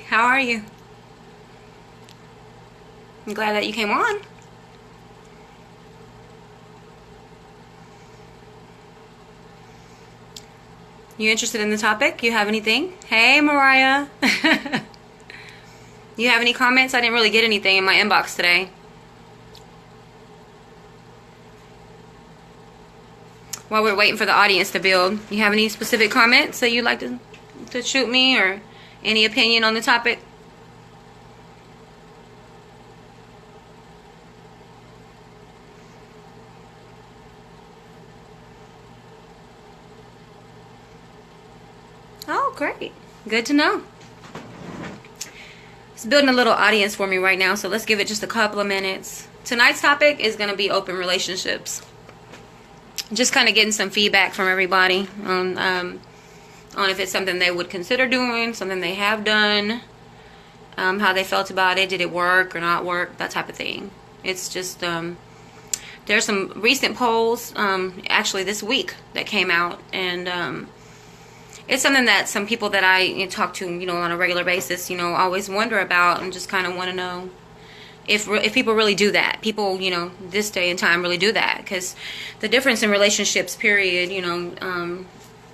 How are you? I'm glad that you came on. You interested in the topic? You have anything? Hey, Mariah. You have any comments? I didn't really get anything in my inbox today. While we're waiting for the audience to build, you have any specific comments that you'd like to shoot me, or any opinion on the topic? Oh, great. Good to know. It's building a little audience for me right now, so let's give it just a couple of minutes. Tonight's topic is going to be open relationships. Just kind of getting some feedback from everybody on if it's something they would consider doing, something they have done, how they felt about it, did it work or not work, that type of thing. It's just, there's some recent polls, actually this week, that came out, and it's something that some people that I talk to, on a regular basis, always wonder about, and just kind of want to know if people really do that. People, this day and time really do that, because the difference in relationships, period,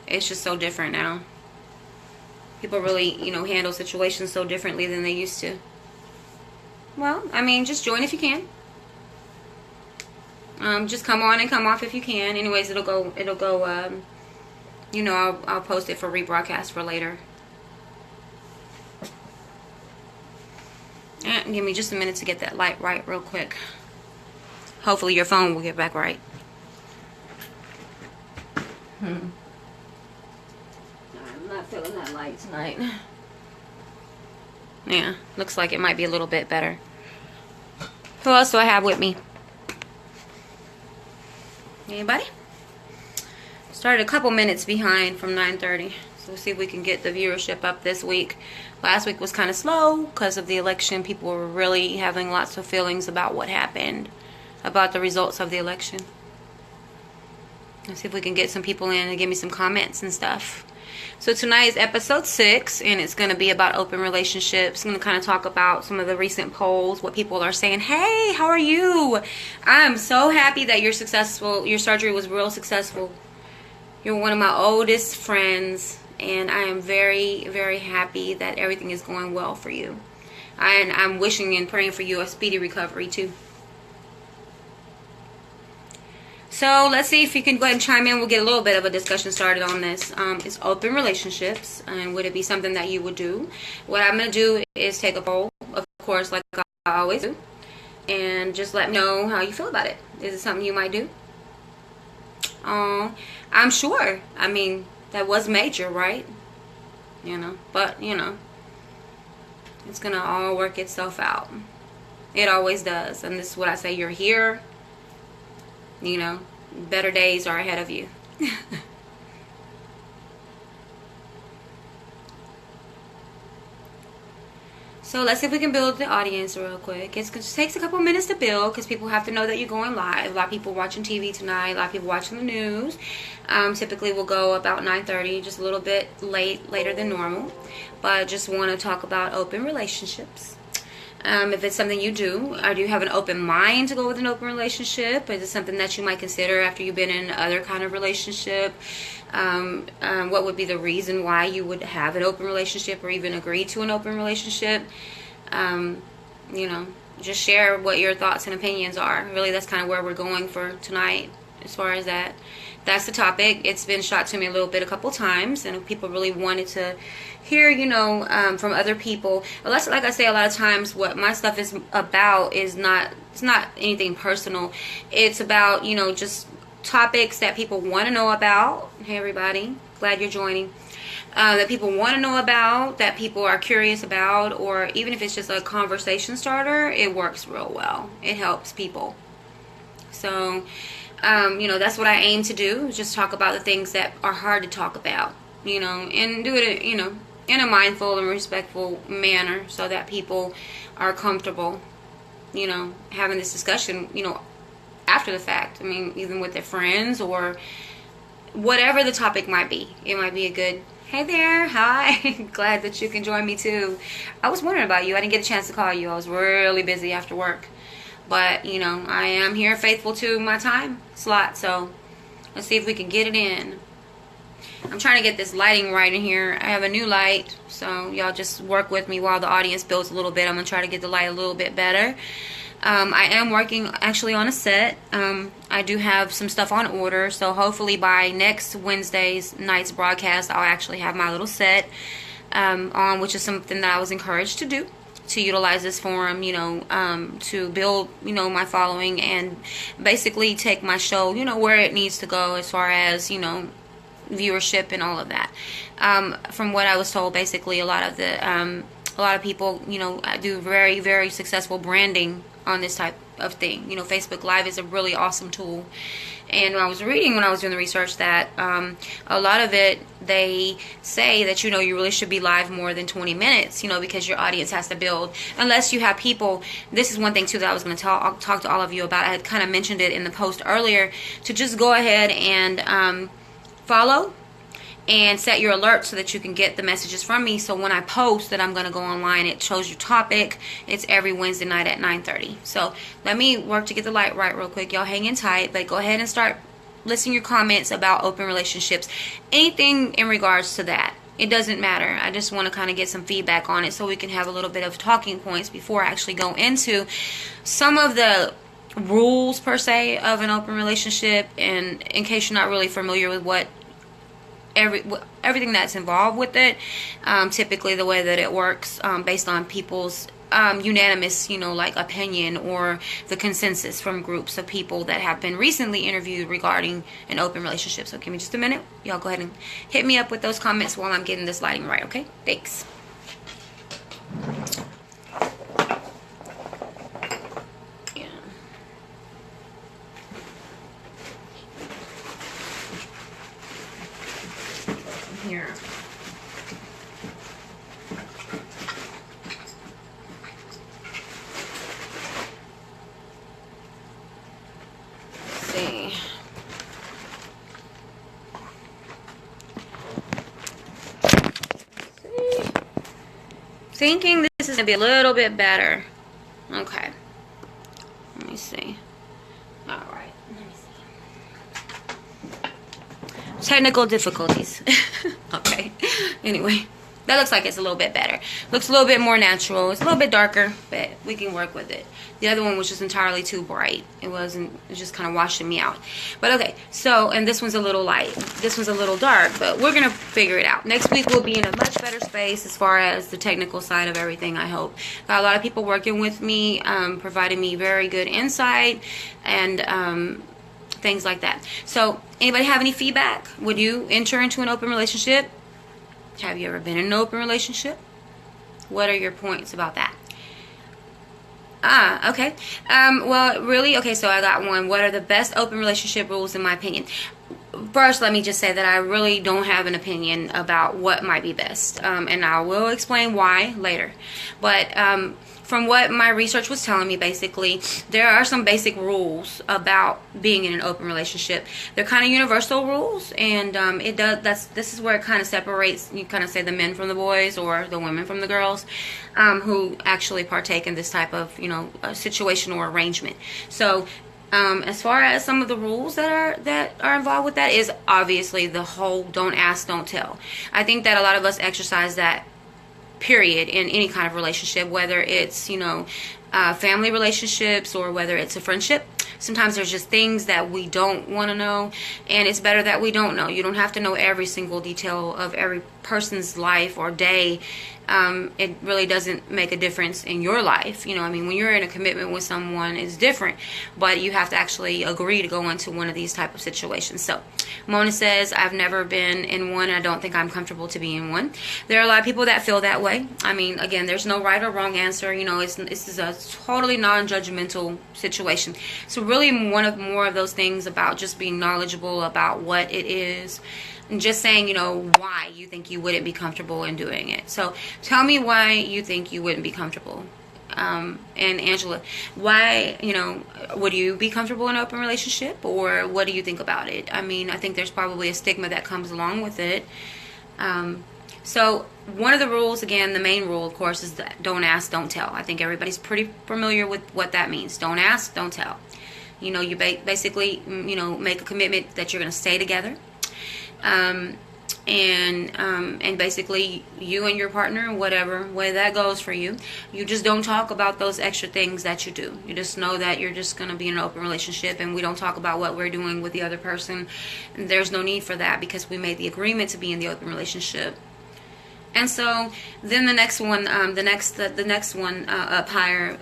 it's just so different now. People really, handle situations so differently than they used to. Well, I mean, just join if you can. Just come on and come off if you can. Anyways, it'll go, I'll post it for rebroadcast for later. And give me just a minute to get that light right real quick. Hopefully your phone will get back right. I'm not feeling that light tonight. Yeah, looks like it might be a little bit better. Who else do I have with me? Anybody? Started a couple minutes behind from 9:30. So we'll see if we can get the viewership up this week. Last week was kind of slow because of the election. People were really having lots of feelings about what happened, about the results of the election. Let's see if we can get some people in and give me some comments and stuff. So tonight is episode 6, and it's going to be about open relationships. I'm going to kind of talk about some of the recent polls, what people are saying. Hey, how are you? I'm so happy that you're successful. Your surgery was real successful. You're one of my oldest friends, and I am very, very happy that everything is going well for you. And I'm wishing and praying for you a speedy recovery, too. So let's see if you can go ahead and chime in. We'll get a little bit of a discussion started on this. It's open relationships, and would it be something that you would do? What I'm going to do is take a poll, of course, like I always do, and just let me know how you feel about it. Is it something you might do? I'm sure. I mean, that was major, right? But, it's going to all work itself out. It always does. And this is what I say. You're here. Better days are ahead of you. So let's see if we can build the audience real quick. It takes a couple minutes to build because people have to know that you're going live. A lot of people watching TV tonight. A lot of people watching the news. Typically we'll go about 9:30, just a little bit later than normal. But I just want to talk about open relationships. If it's something you do, or do you have an open mind to go with an open relationship? Is it something that you might consider after you've been in other kind of relationship? What would be the reason why you would have an open relationship or even agree to an open relationship? Just share what your thoughts and opinions are. Really, that's kind of where we're going for tonight as far as that. That's the topic. It's been shot to me a couple times, and people really wanted to hear, from other people. Like I say, a lot of times what my stuff is about is it's not anything personal. It's about, just topics that people want to know about. Hey, everybody. Glad you're joining. That people want to know about, that people are curious about, or even if it's just a conversation starter, it works real well. It helps people. So, that's what I aim to do, is just talk about the things that are hard to talk about, and do it, in a mindful and respectful manner so that people are comfortable, having this discussion, after the fact. Even with their friends or whatever the topic might be. It might be a good, Hey there. Hi. Glad that you can join me too. I was wondering about you. I didn't get a chance to call you. I was really busy after work. But, I am here faithful to my time slot. So let's see if we can get it in. I'm trying to get this lighting right in here. I have a new light. So y'all just work with me while the audience builds a little bit. I'm going to try to get the light a little bit better. I am working actually on a set. I do have some stuff on order, so hopefully by next Wednesday's night's broadcast, I'll actually have my little set on, which is something that I was encouraged to do, to utilize this forum, to build, my following and basically take my show, where it needs to go as far as, viewership and all of that. From what I was told, basically a lot of people, do very, very successful branding on this type of thing. Facebook Live is a really awesome tool. And I was reading when I was doing the research that a lot of it, they say that, you really should be live more than 20 minutes, because your audience has to build. Unless you have people, this is one thing too that I was going to talk to all of you about. I had kind of mentioned it in the post earlier, to just go ahead and follow and set your alerts so that you can get the messages from me. So when I post that I'm going to go online, it shows you topic. It's every Wednesday night at 9:30. So let me work to get the light right real quick. Y'all hang in tight, but go ahead and start listing your comments about open relationships. Anything in regards to that. It doesn't matter. I just want to kind of get some feedback on it so we can have a little bit of talking points before I actually go into some of the rules per se of an open relationship. And in case you're not really familiar with what everything that's involved with it, typically the way that it works, based on people's unanimous, opinion or the consensus from groups of people that have been recently interviewed regarding an open relationship. So give me just a minute. Y'all go ahead and hit me up with those comments while I'm getting this lighting right, okay? Thanks. Here. Let's see. Thinking this is going to be a little bit better. Okay. Let me see. All right. Let me see. Technical difficulties. Okay. Anyway, that looks like it's a little bit better. Looks a little bit more natural. It's a little bit darker, but we can work with it. The other one was just entirely too bright. It just kind of washing me out. But okay, so, and this one's a little light. This one's a little dark, but we're going to figure it out. Next week we'll be in a much better space as far as the technical side of everything, I hope. Got a lot of people working with me, providing me very good insight and things like that. So, anybody have any feedback? Would you enter into an open relationship? Have you ever been in an open relationship? What are your points about that? Okay. Well, really, okay, so I got one. What are the best open relationship rules in my opinion? First, let me just say that I really don't have an opinion about what might be best. And I will explain why later. But from what my research was telling me, basically, there are some basic rules about being in an open relationship. They're kind of universal rules, and this is where it kind of separates, you kind of say, the men from the boys or the women from the girls, who actually partake in this type of, situation or arrangement. So, as far as some of the rules that are involved with that is obviously the whole don't ask, don't tell. I think that a lot of us exercise that period in any kind of relationship, whether it's family relationships or whether it's a friendship. Sometimes there's just things that we don't want to know, and it's better that we don't know. You don't have to know every single detail of every person's life or day. It really doesn't make a difference in your life. When you're in a commitment with someone, it's different, but you have to actually agree to go into one of these type of situations. So Mona says, I've never been in one, and I don't think I'm comfortable to be in one. There are a lot of people that feel that way. Again, there's no right or wrong answer. This is a totally non-judgmental situation. So really more of those things about just being knowledgeable about what it is, and just saying, why you think you wouldn't be comfortable in doing it. So tell me why you think you wouldn't be comfortable. And Angela, why, would you be comfortable in an open relationship, or what do you think about it? I think there's probably a stigma that comes along with it. So one of the rules, again, the main rule, of course, is that don't ask, don't tell. I think everybody's pretty familiar with what that means. Don't ask, don't tell. You basically, make a commitment that you're going to stay together. And basically you and your partner, whatever way that goes for you, you just don't talk about those extra things that you do. You just know that you're just going to be in an open relationship, and we don't talk about what we're doing with the other person. And there's no need for that because we made the agreement to be in the open relationship. And so then the next one, the next one up higher,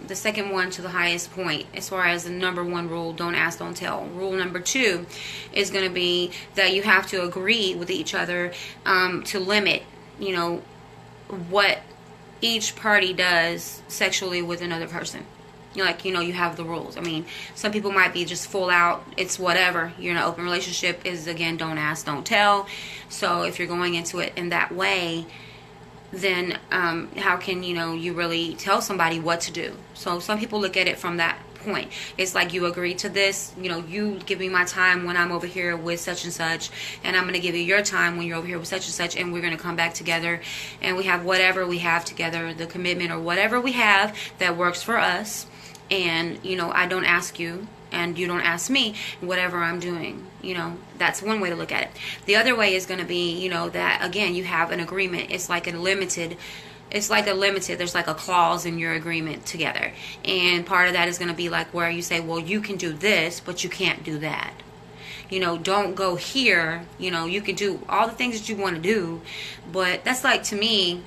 the second one to the highest point, as far as the number one rule, don't ask, don't tell. Rule number 2 is going to be that you have to agree with each other to limit, what each party does sexually with another person. You have the rules. I mean, some people might be just full out, it's whatever. You're in an open relationship, is again, don't ask, don't tell. So if you're going into it in that way, then how can, you really tell somebody what to do? So some people look at it from that point. It's like, you agree to this, you give me my time when I'm over here with such and such, and I'm going to give you your time when you're over here with such and such, and we're going to come back together, and we have whatever we have together, the commitment or whatever we have that works for us. And, I don't ask you, and you don't ask me whatever I'm doing. That's one way to look at it. The other way is going to be, that, again, you have an agreement. It's like a limited, there's like a clause in your agreement together. And part of that is going to be like where you say, well, you can do this, but you can't do that. Don't go here. You can do all the things that you want to do. But that's like, to me,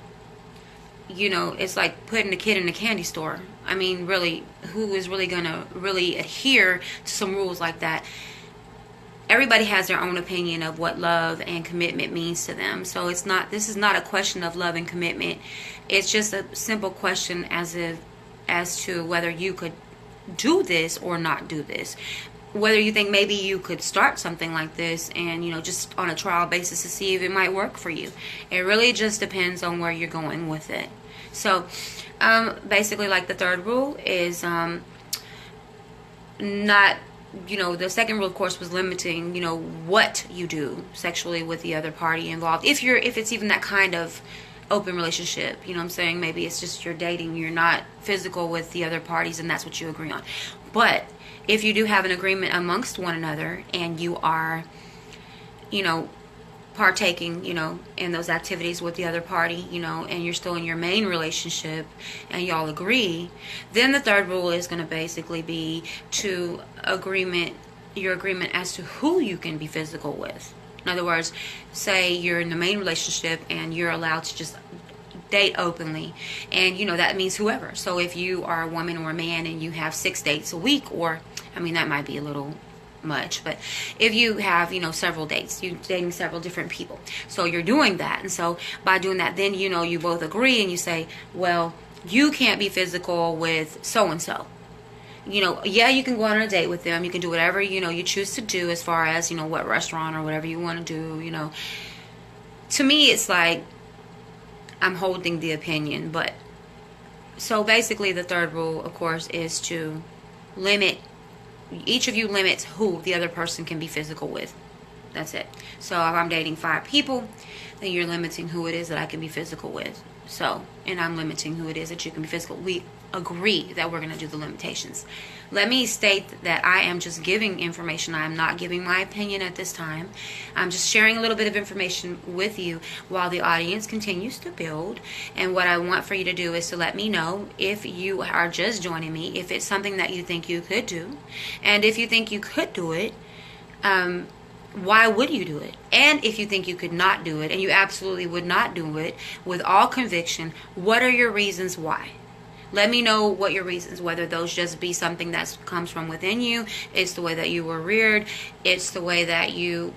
it's like putting a kid in a candy store. I mean, really, who is really going to really adhere to some rules like that? Everybody has their own opinion of what love and commitment means to them. So this is not a question of love and commitment. It's just a simple question as to whether you could do this or not do this. Whether you think maybe you could start something like this and, just on a trial basis to see if it might work for you. It really just depends on where you're going with it. So, basically, like the third rule is not, the second rule, of course, was limiting, what you do sexually with the other party involved. If it's even that kind of open relationship, what I'm saying? Maybe it's just you're dating, you're not physical with the other parties, and that's what you agree on. But if you do have an agreement amongst one another and you are, partaking, in those activities with the other party, and you're still in your main relationship and y'all agree, then the third rule is going to basically be your agreement as to who you can be physical with. In other words, say you're in the main relationship and you're allowed to just date openly, and that means whoever. So if you are a woman or a man and you have 6 dates a week, or that might be a little much, but if you have several dates, you're dating several different people, so you're doing that. And so by doing that, then you both agree and you say, well, you can't be physical with so and so. Yeah, you can go on a date with them, you can do whatever you choose to do as far as what restaurant or whatever you want to do. To me, it's like I'm holding the opinion. But so basically the third rule, of course, is to limit, each of you limits who the other person can be physical with. That's it. So if I'm dating 5 people, then you're limiting who it is that I can be physical with. So, and I'm limiting who it is that you can be physical. We agree that we're going to do the limitations. Let me state that I am just giving information. I am not giving my opinion at this time. I'm just sharing a little bit of information with you while the audience continues to build. And what I want for you to do is to let me know if you are just joining me, if it's something that you think you could do. And if you think you could do it, why would you do it? And if you think you could not do it, and you absolutely would not do it with all conviction, what are your reasons why? Let me know what your reasons, whether those just be something that comes from within you, it's the way that you were reared, it's the way that you,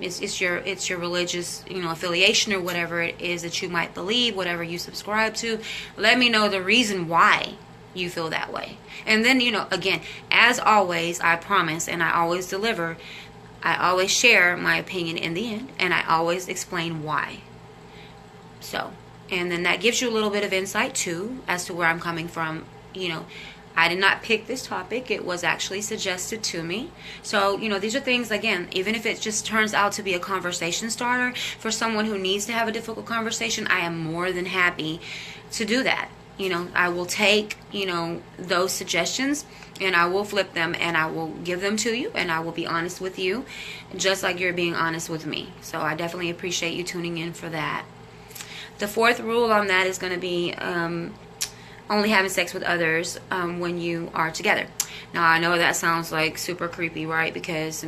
it's your religious, affiliation or whatever it is that you might believe, whatever you subscribe to. Let me know the reason why you feel that way. And then, again, as always, I promise, and I always deliver, I always share my opinion in the end, and I always explain why. So, and then that gives you a little bit of insight too as to where I'm coming from, I did not pick this topic. It was actually suggested to me. So, these are things, again, even if it just turns out to be a conversation starter for someone who needs to have a difficult conversation, I am more than happy to do that. I will take, those suggestions and I will flip them and I will give them to you and I will be honest with you just like you're being honest with me. So I definitely appreciate you tuning in for that. The fourth rule on that is going to be only having sex with others when you are together. Now, I know that sounds like super creepy, right? Because,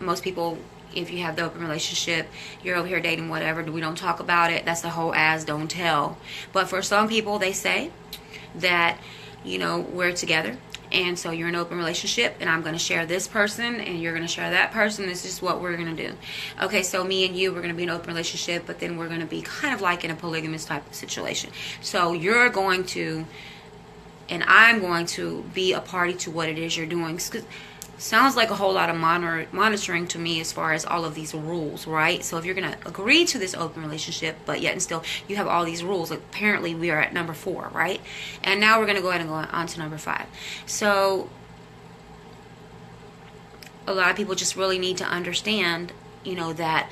most people, if you have the open relationship, you're over here dating whatever, we don't talk about it. That's the whole as don't tell. But for some people, they say that, we're together. And so you're in an open relationship and I'm going to share this person and you're going to share that person. This is what we're going to do. Okay, so me and you, we're going to be in an open relationship, but then we're going to be kind of like in a polygamous type of situation. So you're going to, and I'm going to be a party to what it is you're doing. Sounds like a whole lot of monitoring to me as far as all of these rules, right? So if you're going to agree to this open relationship, but yet and still you have all these rules, like apparently we are at number 4, right? And now we're going to go ahead and go on to number 5. So a lot of people just really need to understand, that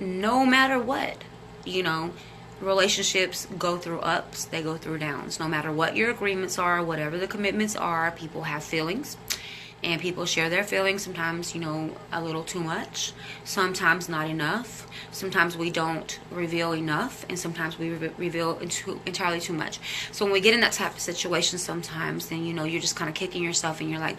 no matter what, relationships go through ups, they go through downs. No matter what your agreements are, whatever the commitments are, people have feelings. And people share their feelings, sometimes, a little too much, sometimes not enough, sometimes we don't reveal enough, and sometimes we reveal entirely too much. So when we get in that type of situation sometimes, then, you're just kind of kicking yourself and you're like,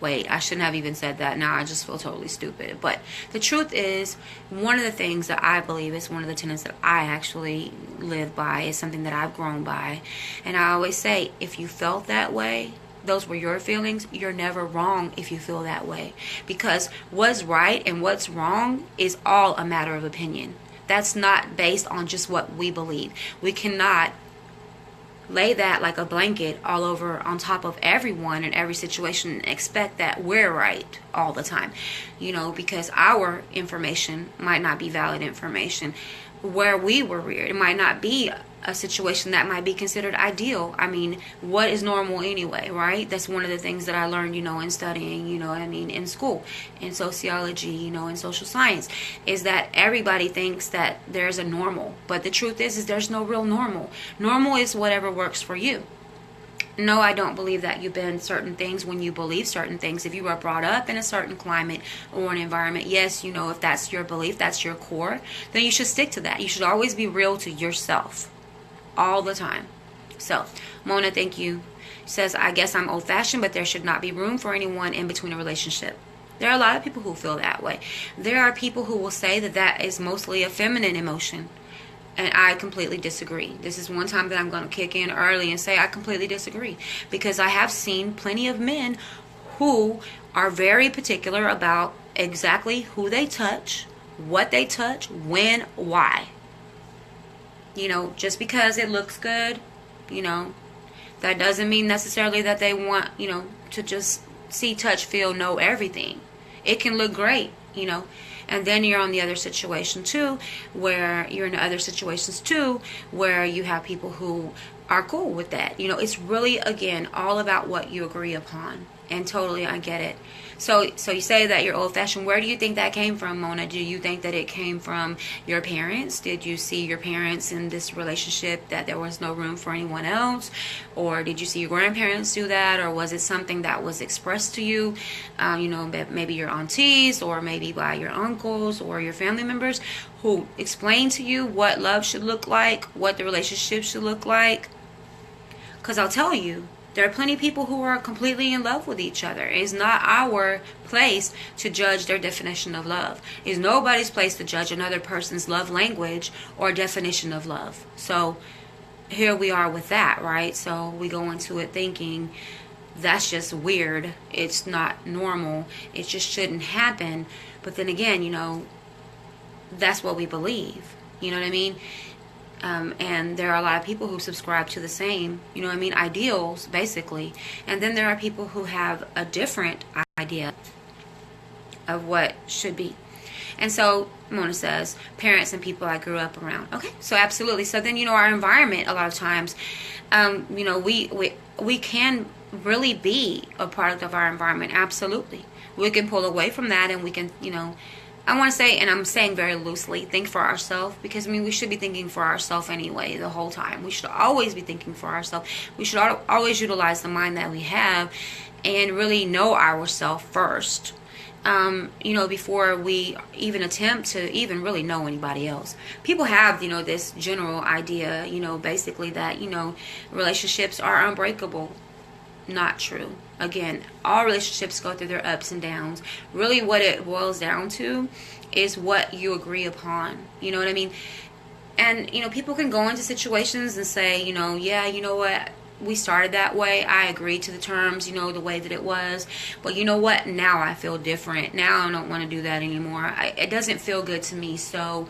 wait, I shouldn't have even said that. Now I just feel totally stupid. But the truth is, one of the things that I believe is one of the tenets that I actually live by, is something that I've grown by. And I always say, if you felt that way, those were your feelings, you're never wrong if you feel that way. Because what's right and what's wrong is all a matter of opinion. That's not based on just what we believe. We cannot lay that like a blanket all over on top of everyone in every situation and expect that we're right all the time. Because our information might not be valid information. Where we were reared, it might not be a situation that might be considered ideal. What is normal anyway, right? That's one of the things that I learned, in studying, in school, in sociology, in social science, is that everybody thinks that there's a normal. But the truth is there's no real normal. Normal is whatever works for you. No, I don't believe that you bend certain things when you believe certain things. If you are brought up in a certain climate or an environment, yes, if that's your belief, that's your core, then you should stick to that. You should always be real to yourself all the time. So, Mona, thank you. Says, I guess I'm old-fashioned, but there should not be room for anyone in between a relationship. There are a lot of people who feel that way. There are people who will say that that is mostly a feminine emotion. And I completely disagree. This is one time that I'm going to kick in early and say I completely disagree. Because I have seen plenty of men who are very particular about exactly who they touch, what they touch, when, why. Just because it looks good, that doesn't mean necessarily that they want, to just see, touch, feel, know everything. It can look great, And then you're on the other situation too, where you're in other situations too, where you have people who are cool with that. It's really, again, all about what you agree upon. And totally, I get it. So you say that you're old-fashioned. Where do you think that came from, Mona? Do you think that it came from your parents? Did you see your parents in this relationship that there was no room for anyone else? Or did you see your grandparents do that? Or was it something that was expressed to you, maybe your aunties or maybe by your uncles or your family members who explained to you what love should look like, what the relationship should look like? Because I'll tell you, there are plenty of people who are completely in love with each other. It's not our place to judge their definition of love. It's nobody's place to judge another person's love language or definition of love. So here we are with that, right? So we go into it thinking that's just weird. It's not normal. It just shouldn't happen. But then again, that's what we believe. You know what I mean? And there are a lot of people who subscribe to the same, ideals, basically. And then there are people who have a different idea of what should be. And so Mona says, parents and people I grew up around. Okay, so absolutely. So then, our environment, a lot of times, we can really be a product of our environment. Absolutely. We can pull away from that, and we can, I want to say, and I'm saying very loosely, think for ourselves, because we should be thinking for ourselves anyway the whole time. We should always be thinking for ourselves. We should always utilize the mind that we have and really know ourselves first. Before we even attempt to even really know anybody else. People have, this general idea, basically that, relationships are unbreakable. Not true. Again, all relationships go through their ups and downs. Really what it boils down to is what you agree upon. You know what I mean? And, people can go into situations and say, yeah, you know what? We started that way. I agreed to the terms, the way that it was. But you know what? Now I feel different. Now I don't want to do that anymore. It doesn't feel good to me. So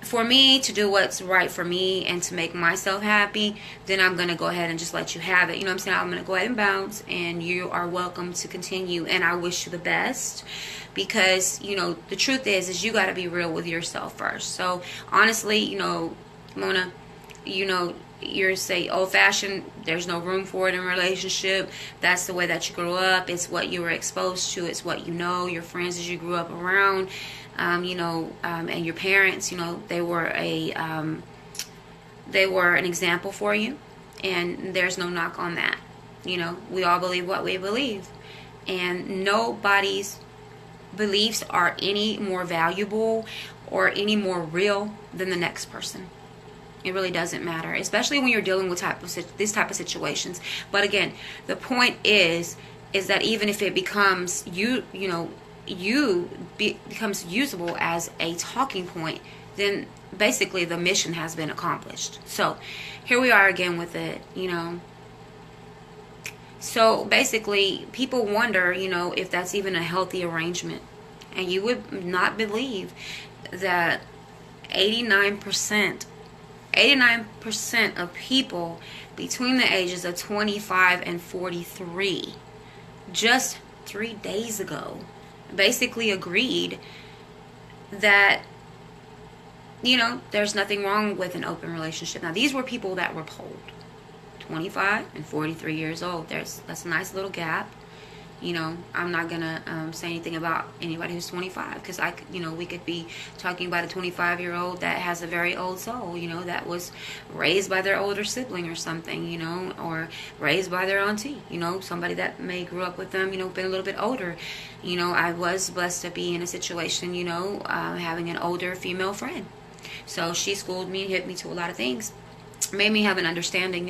for me to do what's right for me and to make myself happy, then I'm going to go ahead and just let you have it. You know what I'm saying? I'm going to go ahead and bounce, and you are welcome to continue. And I wish you the best, because, the truth is you got to be real with yourself first. So honestly, Mona, you're say old-fashioned, there's no room for it in a relationship. That's the way that you grew up. It's what you were exposed to. It's what your friends that you grew up around, and your parents, they were an example for you, and there's no knock on that. We all believe what we believe, and nobody's beliefs are any more valuable or any more real than the next person. It really doesn't matter, especially when you're dealing with this type of situations. But again, the point is that even if it becomes becomes usable as a talking point, then basically the mission has been accomplished. So here we are again with it, So basically, people wonder, if that's even a healthy arrangement. And you would not believe that 89% of people between the ages of 25 and 43 just 3 days ago basically agreed that there's nothing wrong with an open relationship. Now, these were people that were polled, 25 and 43 years old. That's a nice little gap. I'm not gonna say anything about anybody who's 25, because we could be talking about a 25-year-old that has a very old soul, that was raised by their older sibling or something, or raised by their auntie, somebody that may grew up with them, been a little bit older. I was blessed to be in a situation, having an older female friend. So she schooled me, hit me to a lot of things. Made me have an understanding,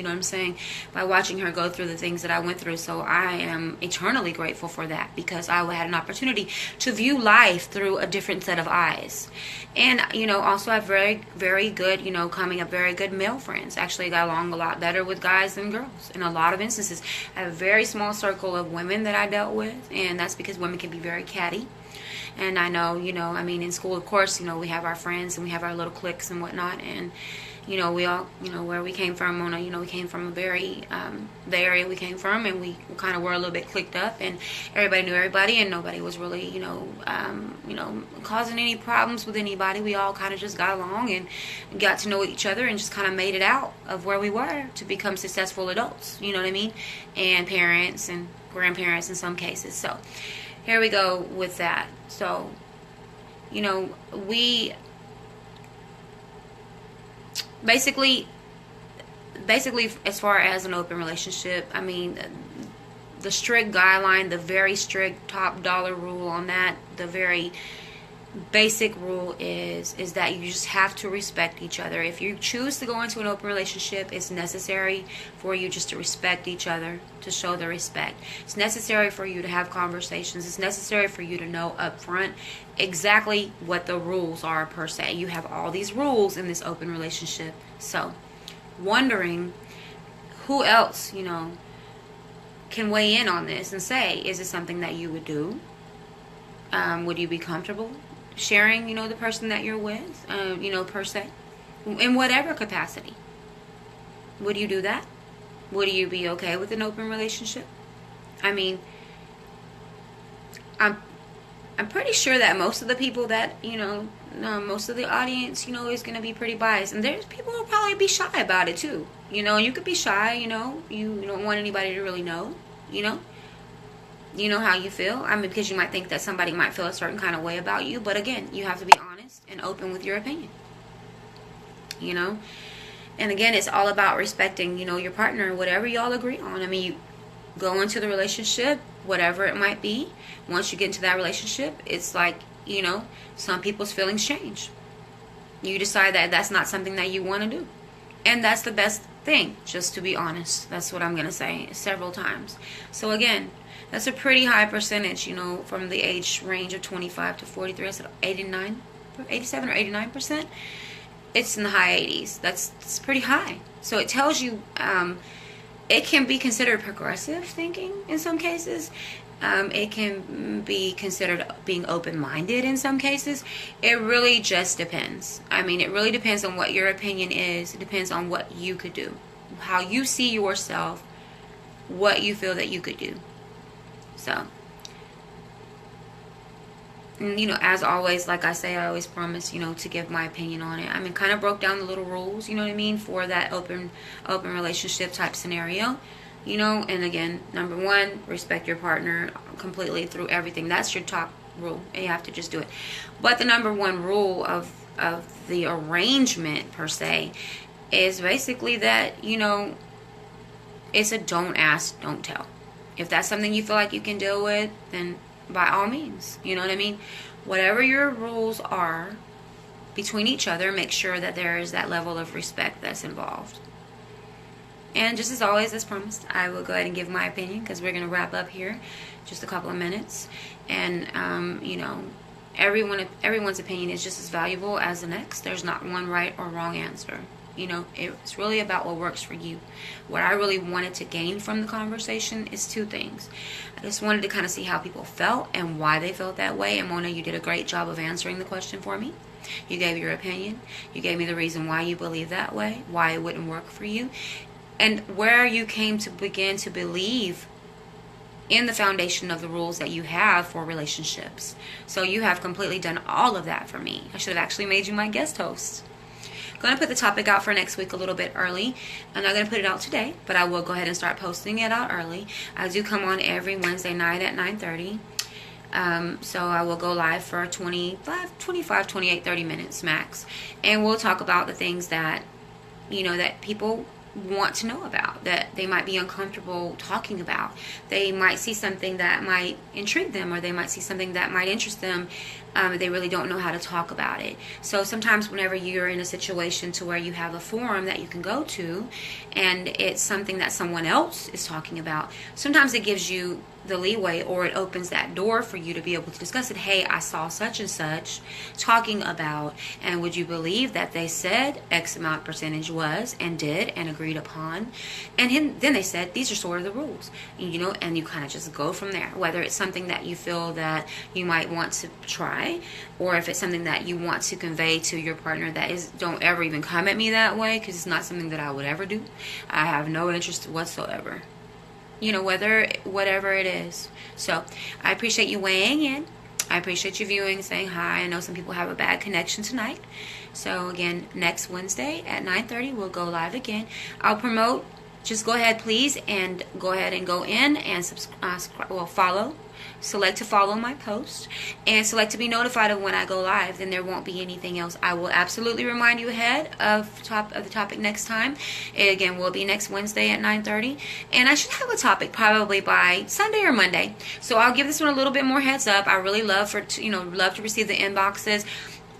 by watching her go through the things that I went through. So I am eternally grateful for that, because I had an opportunity to view life through a different set of eyes. And, also I have very, very good, coming up very good male friends. Actually got along a lot better with guys than girls in a lot of instances. I have a very small circle of women that I dealt with, and that's because women can be very catty. And I know, in school, of course, we have our friends and we have our little cliques and whatnot, and we all, where we came from, Mona, we came from a very, the area we came from, and we kind of were a little bit clicked up, and everybody knew everybody, and nobody was really, causing any problems with anybody. We all kind of just got along and got to know each other and just kind of made it out of where we were to become successful adults, you know what I mean? And parents and grandparents in some cases. So here we go with that. So, we basically as far as an open relationship, the strict guideline, the very strict top dollar rule on that, the very basic rule is that you just have to respect each other. If you choose to go into an open relationship, it's necessary for you just to respect each other, to show the respect. It's necessary for you to have conversations. It's necessary for you to know up front exactly what the rules are per se. You have all these rules in this open relationship. So, wondering who else, can weigh in on this and say, is it something that you would do? Would you be comfortable sharing, the person that you're with, per se, in whatever capacity? Would you do that? Would you be okay with an open relationship? I'm pretty sure that most of the people that, most of the audience, is going to be pretty biased. And there's people who will probably be shy about it too. You could be shy, you don't want anybody to really know, how you feel. I mean, because you might think that somebody might feel a certain kind of way about you. But again, you have to be honest and open with your opinion, And again, it's all about respecting, your partner, whatever y'all agree on. I mean, you go into the relationship, whatever it might be. Once you get into that relationship, it's like, some people's feelings change. You decide that that's not something that you want to do. And that's the best thing, just to be honest. That's what I'm going to say several times. So again, that's a pretty high percentage, from the age range of 25 to 43. I said 87 or 89%. It's in the high 80s. That's pretty high. So it tells you it can be considered progressive thinking in some cases. It can be considered being open-minded in some cases. It really just depends. I mean, it really depends on what your opinion is. It depends on what you could do, how you see yourself, what you feel that you could do. So, and, as always, like I say, I always promise, to give my opinion on it. I mean, kind of broke down the little rules, you know what I mean, for that open relationship type scenario. And again, number one, respect your partner completely through everything. That's your top rule. You have to just do it. But the number one rule of the arrangement, per se, is basically that, it's a don't ask, don't tell. If that's something you feel like you can deal with, then by all means, you know what I mean? Whatever your rules are between each other, make sure that there is that level of respect that's involved. And just as always, as promised, I will go ahead and give my opinion, because we're going to wrap up here just a couple of minutes. And, everyone's opinion is just as valuable as the next. There's not one right or wrong answer. It's really about what works for you. What I really wanted to gain from the conversation is two things. I just wanted to kind of see how people felt and why they felt that way. And Mona, you did a great job of answering the question for me. You gave your opinion. You gave me the reason why you believe that way, why it wouldn't work for you, and where you came to begin to believe in the foundation of the rules that you have for relationships. So you have completely done all of that for me. I should have actually made you my guest host. I'm going to put the topic out for next week a little bit early. I'm not going to put it out today, but I will go ahead and start posting it out early. I do come on every Wednesday night at 9:30. So I will go live for 25, 28, 30 minutes max. And we'll talk about the things that, that people want to know about, that they might be uncomfortable talking about. They might see something that might intrigue them, or they might see something that might interest them. They really don't know how to talk about it. So sometimes whenever you're in a situation to where you have a forum that you can go to and it's something that someone else is talking about, sometimes it gives you the leeway, or it opens that door for you to be able to discuss it. Hey, I saw such and such talking about, and would you believe that they said X amount percentage was and did and agreed upon, and then they said these are sort of the rules, and you kind of just go from there. Whether it's something that you feel that you might want to try, or if it's something that you want to convey to your partner, that is, don't ever even come at me that way, because it's not something that I would ever do. I have no interest whatsoever. Whatever it is. So I appreciate you weighing in. I appreciate you viewing, saying hi. I know some people have a bad connection tonight. So again, next Wednesday at 9:30, we'll go live again. I'll promote. Just go ahead, please, and go ahead and go in and follow. Select to follow my post, and select to be notified of when I go live. Then there won't be anything else. I will absolutely remind you ahead of the topic next time. It again will be next Wednesday at 9:30, and I should have a topic probably by Sunday or Monday. So I'll give this one a little bit more heads up. I really love to receive the inboxes.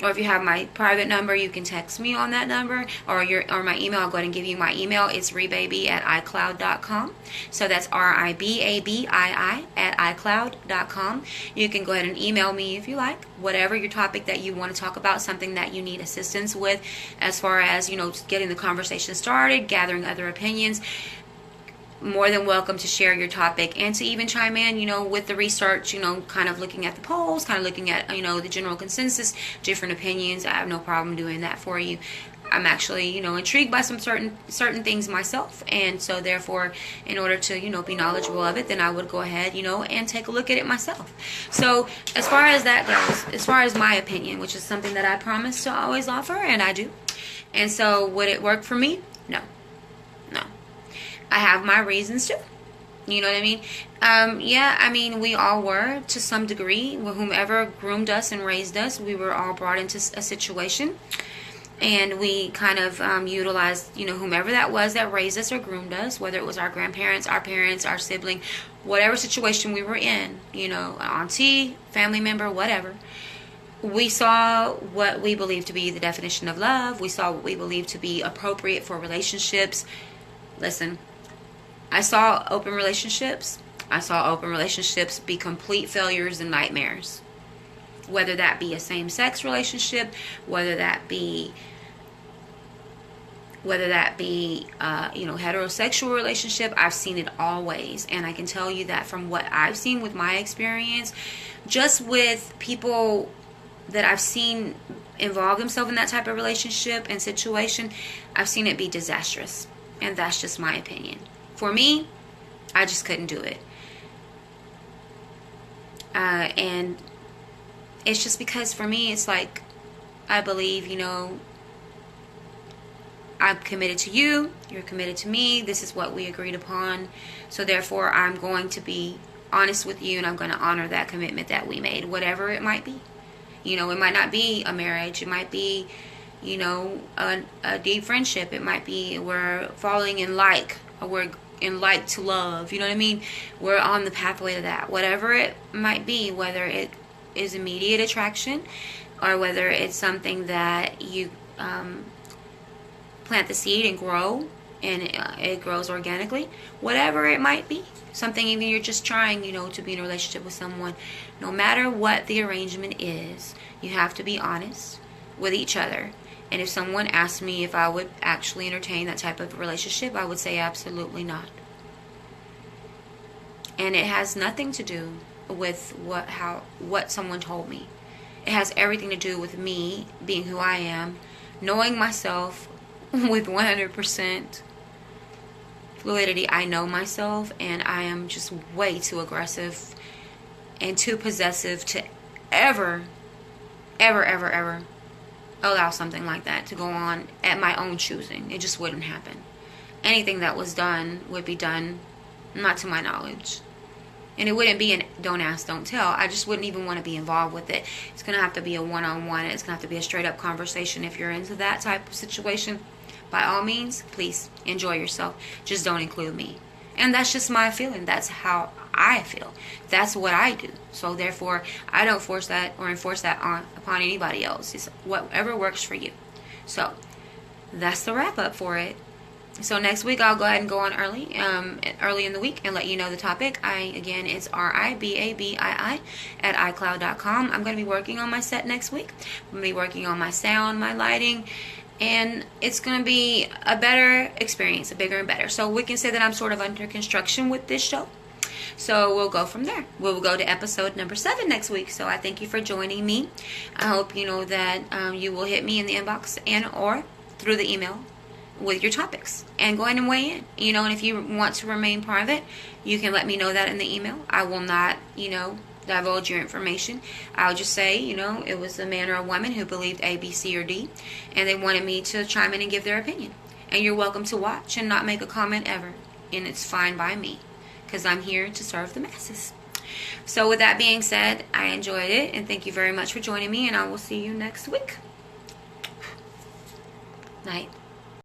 Or if you have my private number, you can text me on that number, or my email. I'll go ahead and give you my email. It's ribaby@icloud.com. So that's RIBABII at icloud.com. You can go ahead and email me if you like, whatever your topic that you want to talk about, something that you need assistance with, as far as getting the conversation started, gathering other opinions. More than welcome to share your topic and to even chime in, with the research, kind of looking at the polls, kind of looking at, the general consensus, different opinions. I have no problem doing that for you. I'm actually, intrigued by some certain things myself. And so therefore, in order to, be knowledgeable of it, then I would go ahead, and take a look at it myself. So as far as that goes, as far as my opinion, which is something that I promise to always offer, and I do. And so would it work for me? No. I have my reasons too. You know what I mean? Yeah, I mean, we all were, to some degree. Whomever groomed us and raised us, we were all brought into a situation. And we kind of utilized, whomever that was that raised us or groomed us, whether it was our grandparents, our parents, our sibling, whatever situation we were in, an auntie, family member, whatever. We saw what we believed to be the definition of love. We saw what we believed to be appropriate for relationships. Listen, I saw open relationships. I saw open relationships be complete failures and nightmares. Whether that be a same-sex relationship, whether that be heterosexual relationship, I've seen it all ways. And I can tell you that from what I've seen with my experience, just with people that I've seen involve themselves in that type of relationship and situation, I've seen it be disastrous. And that's just my opinion. For me, I just couldn't do it. And it's just because for me, it's like, I believe, I'm committed to you, you're committed to me, this is what we agreed upon. So therefore, I'm going to be honest with you, and I'm going to honor that commitment that we made, whatever it might be. It might not be a marriage, it might be, a deep friendship, it might be we're falling in like, or we're in like to love, you know what I mean? We're on the pathway to that. Whatever it might be, whether it is immediate attraction or whether it's something that you plant the seed and grow and it grows organically, whatever it might be, something even you're just trying, to be in a relationship with someone, no matter what the arrangement is, you have to be honest with each other. And if someone asked me if I would actually entertain that type of relationship, I would say absolutely not. And it has nothing to do with what someone told me. It has everything to do with me being who I am, knowing myself with 100% fluidity. I know myself, and I am just way too aggressive and too possessive to ever allow something like that to go on at my own choosing. It just wouldn't happen. Anything that was done would be done not to my knowledge. And it wouldn't be an don't ask, don't tell. I just wouldn't even want to be involved with it. It's going to have to be a one-on-one. It's going to have to be a straight-up conversation. If you're into that type of situation, by all means, please enjoy yourself. Just don't include me. And that's just my feeling. That's how I feel. That's what I do. So therefore, I don't force that or enforce that upon anybody else. It's whatever works for you. So that's the wrap up for it. So next week I'll go ahead and go on early in the week and let you know the topic. It's RIBABII at iCloud.com. I'm going to be working on my set next week. I'm going to be working on my sound, my lighting, and it's going to be a better experience, a bigger and better. So we can say that I'm sort of under construction with this show. So we'll go from there. We'll go to episode number 7 next week. So I thank you for joining me. I hope you know that you will hit me in the inbox and or through the email with your topics and go ahead and weigh in. And if you want to remain private, you can let me know that in the email. I will not, divulge your information. I'll just say, it was a man or a woman who believed A, B, C, or D, and they wanted me to chime in and give their opinion. And you're welcome to watch and not make a comment ever. And it's fine by me, because I'm here to serve the masses. So with that being said, I enjoyed it, and thank you very much for joining me, and I will see you next week. Night.